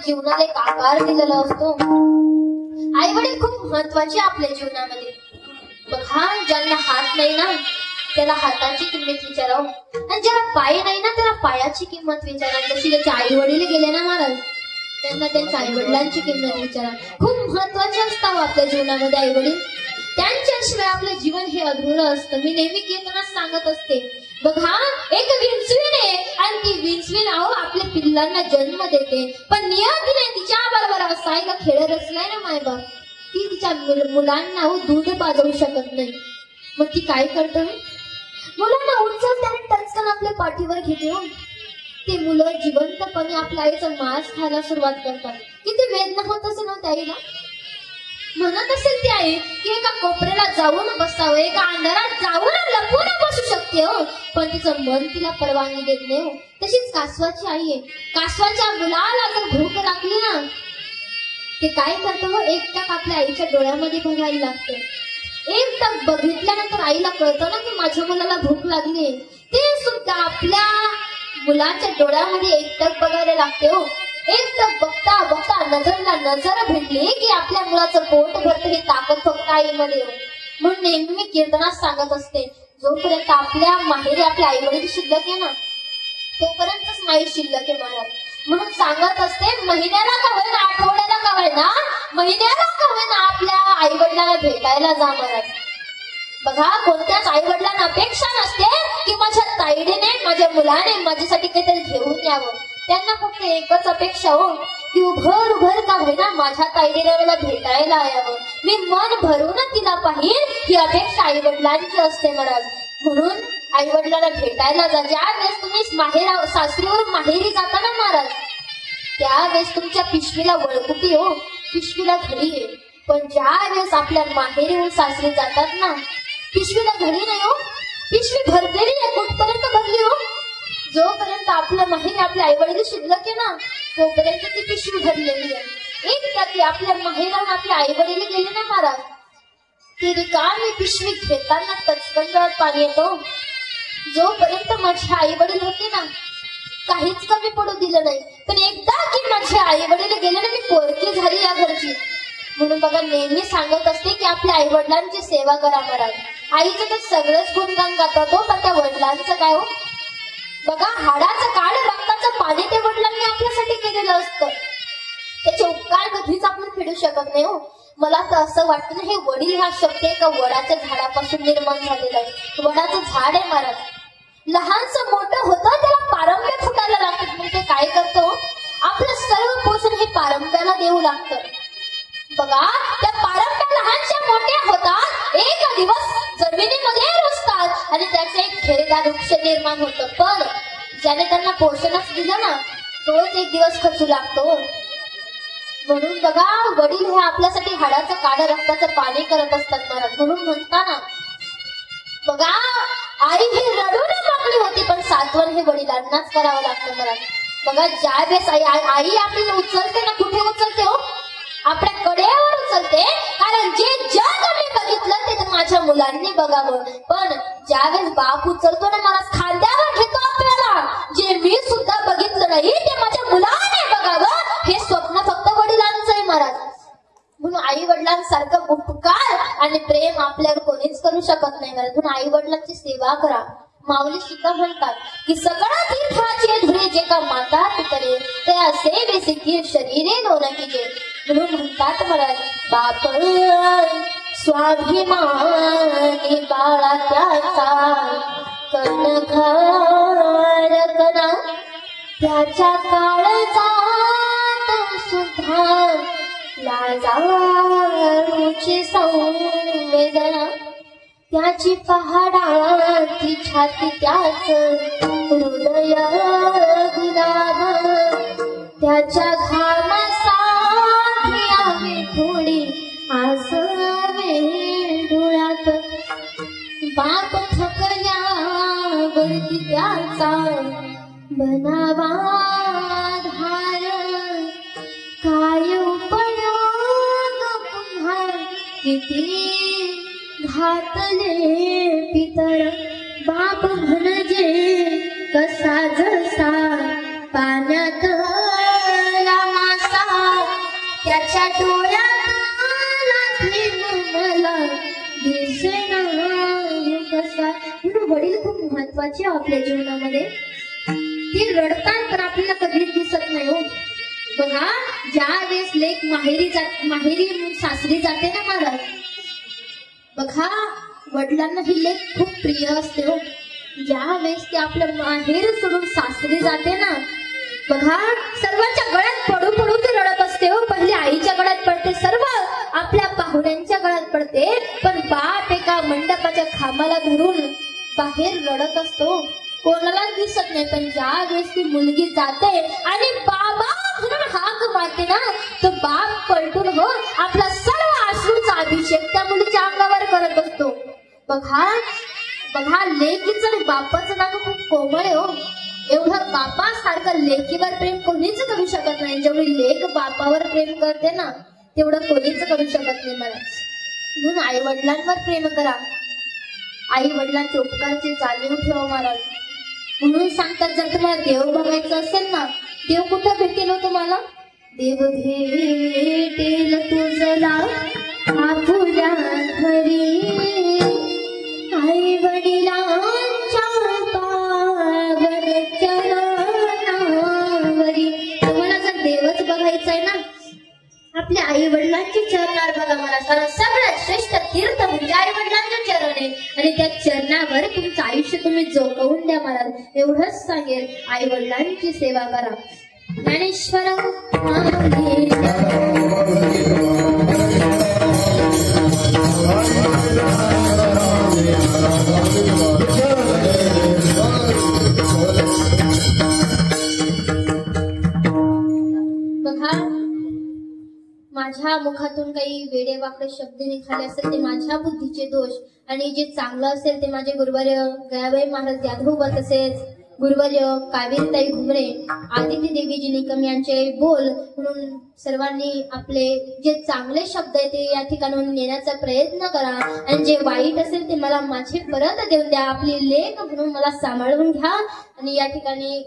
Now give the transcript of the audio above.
जीवनाला एक आकार दिलेला असतो. आई वडील खूप महत्वाचे आपल्या जीवनामध्ये. बघा, ज्यांना हात नाही ना त्याला हाताची किंमत विचारावं, आणि ज्याला पाय नाही ना त्याला पायाची किंमत विचारा. जशी त्याचे आई वडील गेले ना महाराज, त्यांना त्यांच्या आई वडिलांची किंमत विचारा. खूप महत्वाचे असतात आपल्या जीवनामध्ये आई वडील. त्यांच्याशिवाय आपलं जीवन हे अधुरं असतं. मी नेहमी कीर्तनात सांगत असते, बघा, एक विंचवीण आहे आणि ती विंचवीण आपल्या पिल्लांना जन्म देते, पण नियतीने तिच्या बरोबर असायला खेळत असलाय ना मायबाप, ती तिच्या मुलांना दूध पाजवू शकत नाही. मग ती काय करते, मुलांना उचलते आणि टचकन आपल्या पाठीवर घेते. ते मुलं जिवंतपणे आपल्या आईचा मांस खायला सुरुवात करतात. किती वेदना होत असेल ना त्या आईला. म्हणत असेल ती आई की एका कोपऱ्याला जाऊन बसावं, एका अंधारात जाऊन लपून बसू शकते हो, पण तिचं मन तिला परवानगी देत नाही हो. तशीच कासवाची आई आहे. कासवाच्या मुलाला जर भूक लागली ना, ते काय करतं, एक टक आपल्या आईच्या डोळ्यामध्ये बघायला लागतं. एक टक बघितल्यानंतर आईला कळतं ना की माझ्या मुलाला भूक लागली. ते सुद्धा आपल्या मुलाच्या डोळ्यामध्ये एक टक बघायला लागते हो. एक टक बघता बघता नजरला नजर भेटली की आपल्या मुलाचं पोट भरतं. ही ताकद फक्त आईमध्ये हो. म्हणून नेहमी मी कीर्तनात सांगत असते, जोपर्यंत आपल्या माहेरी आपल्या आई वडील शिल्लक आहे ना, तोपर्यंतच माई शिल्लक आहे महाराज. म्हणून सांगत असते, महिन्याला का होईना, आठवड्याला का होईना, महिन्याला का होईना आपल्या आई वडिलांना भेटायला जा महाराज. बघा, कोणत्याच आई वडिलांना अपेक्षा नसते की माझ्या ताईडीने माझ्या मुलाने माझ्यासाठी काहीतरी घेऊन यावं. त्यांना फक्त एकच अपेक्षा हो की उभर का होईना माझ्या ताईडीने मला भेटायला यावं, मी मन भरून तिला पाहिन, ही अपेक्षा आई वडिलांची असते महाराज. म्हणून आई वडिलांना भेटायला जा. ज्या वेळेस तुम्ही सासरीवरून माहेरी जाता ना महाराज, त्यावेळेस तुमच्या पिशवीला वळकुटी हो, पिशवीला घडी आहे. पण ज्या वेळेस आपल्या माहेरीहून सासरी जातात ना, पिशवीला घडी नाही हो, पिशवी भरलेली आहे. कुठपर्यंत भरली हो, जोपर्यंत आपल्या माहेरी आपल्या आई वडील शिल्लक आहे ना, तोपर्यंत ती पिशवी भरलेली आहे. एक टक्के आपल्या माहेराहून आपल्या आई वडील गेले ना महाराज, ती रिकामी पिशवी घेताना तचकंडात पाणी येतो. जोपर्यंत माझे आई वडील होते ना, काहीच कमी पडू दिलं नाही. पण एकदा की माझे आई वडील गेले ना, मी पोरकी झाली या घरची. म्हणून बघा, नेहमी सांगत असते की आपल्या आई वडिलांची सेवा करा महाराज. आईचं तर सगळंच गुणगान गातात हो, पण त्या वडिलांचं काय हो. बघा, हाडाचं काळ रक्ताचं पाणी ते वडिलांनी आपल्यासाठी केलेलं असतं. त्याचे उपकार कधीच आपण फेडू शकत नाही हो. मला तर असं वाटतं ना, हे वडील हा शब्द एका वडाच्या झाडापासून निर्माण झालेला आहे. वडाचं झाड आहे महाराज, लहानसं मोठं होतं, त्याला पारंब्या फुटायला लागतात. मग ते काय करतो, आपलं सर्व पोषण हे पारंब्याला देऊ लागतं. बघा, त्या पारंब्या लहानशा मोठ्या होतात, एक दिवस जमिनीमध्ये रुजतात आणि त्याचे एक खेळदार वृक्ष निर्माण होतं. पण ज्याने त्यांना पोषणच दिलं ना, तोच एक दिवस खचू लागतो. म्हणून बघा, वडील हे आपल्यासाठी हाडाचं काळं रक्ताचं पाणी करत असतात महाराज. म्हणून म्हणताना बघा, आई ही रडून मागणी होती, पण सात्वन हे वडिलांनाच करावं लागतं महाराज. बघा, ज्या वेळेस आई आपल्याला उचलते ना, कुठे उचलते हो, आपल्या कड्यावर उचलते. कारण जे जग मी बघितलं ते तर माझ्या मुलांनी बघावं. पण ज्यावेळेस बाप उचलतो ना महाराज, खांद्यावर घेतो आपल्याला, जे मी सुद्धा बघितलं नाही ते माझ्या मुलाने बघावं, हे स्वप्न फक्त वडिलांचं आहे महाराज. म्हणून आई वडिलांसारखं उपकार आणि प्रेम आपल्यावर कोणीच करू शकत नाही महाराज. म्हणून आई वडिलांची सेवा करा. माऊली सुद्धा म्हणतात की सगळा तीर्थाचे धुरे जे का माता पितरे, त्या सेवे सिद्धी शरीरे लोन कीजे. म्हणून म्हणतात महाराज, बाप स्वाभिमानी बाळा त्याचा कर्णधार करा, त्याच्या काळजात सुद्धा लाजाळूची संवेदना, त्याची पहाडाची छाती त्याच हृदय गुलाब, त्याच्या घामासाठी आम्ही थोडी आसवे डोळ्यात, बाप थकल्यावरती त्याचा बनावा धार, काय उपयोग पुन्हा किती घातले पितर, बाप म्हणजे कसा जसा पाण्यात मासा, महत्वाची आहे आपल्या जीवनामध्ये. ती रडतात पण आपल्याला कधीच दिसत नाही हो. बघा, ज्या वेळेस लेक माहेरी सासरी जाते ना महाराज, बघा वडिलांना ही लेक खूप प्रिय असते हो. ज्या वेळेस ती आपलं माहेर सोडून सासरी जाते ना, बघा सर्वांच्या गळ्यात पडू पडू ती रडत असते हो. पहिले आईच्या गळ्यात पडते, सर्व आपल्या पाहुण्यांच्या गळ्यात पडते, पण बाप एका मंडपाच्या खांबाला धरून बाहेर रडत असतो, कोणालाच दिसत नाही. पण ज्या वेळेस ती मुलगी जाते आणि बाबा म्हणून हाक मारते ना, तो बाप पलटून हो आपला सर्व अश्रूचा अभिषेक त्या मुलीच्या अंगावर करत असतो. बघा बघा, लेकीचं आणि बापाचं नातं खूप कोमळ आहे हो. एवढं बापासारखं लेकीवर प्रेम कोणीच करू शकत नाही. जेवढी लेक बापावर प्रेम करते ना, तेवढं कोणीच करू शकत नाही मला. म्हणून आई वडिलांवर प्रेम करा, आई वडिलांचे उपकारची जाणीव ठेवा महाराज. म्हणून सांगतात, जर तुम्हाला देव बघायचं असेल ना, देव कुठं भेटेल हो तुम्हाला? देव भेटेल तुझला आपुल्या घरी, आई वडिलांच्या पावन चरणावरी. तुम्हाला जर देवच बघायचं आहे ना, आपल्या आई वडिलांचे चरणार बघा मला. सगळ्यात श्रेष्ठ तीर्थ म्हणजे आई वडिलांचे चरण आहे, आणि त्या चरणावर तुमचं आयुष्य तुम्ही जोगवून द्या महाराज. एवढंच सांगेल, आई वडिलांची सेवा करा. ज्ञानेश्वर बघा, माझ्या मुखातून काही वेडेवाकडे शब्द निघाले असेल ते माझ्या बुद्धीचे दोष, आणि जे चांगलं असेल ते माझे गुरुवर्य गयाबाई महाराज यादव, तसेच गुरुवर्य कावेरीताई घुमरे, आदिती देवीजी निकम यांचे बोल. म्हणून सर्वांनी आपले जे चांगले शब्द आहेत ते या ठिकाणून नेण्याचा प्रयत्न करा, आणि जे वाईट असेल ते मला माझे परत देऊन द्या. आपली लेक म्हणून मला सांभाळून घ्या. आणि या ठिकाणी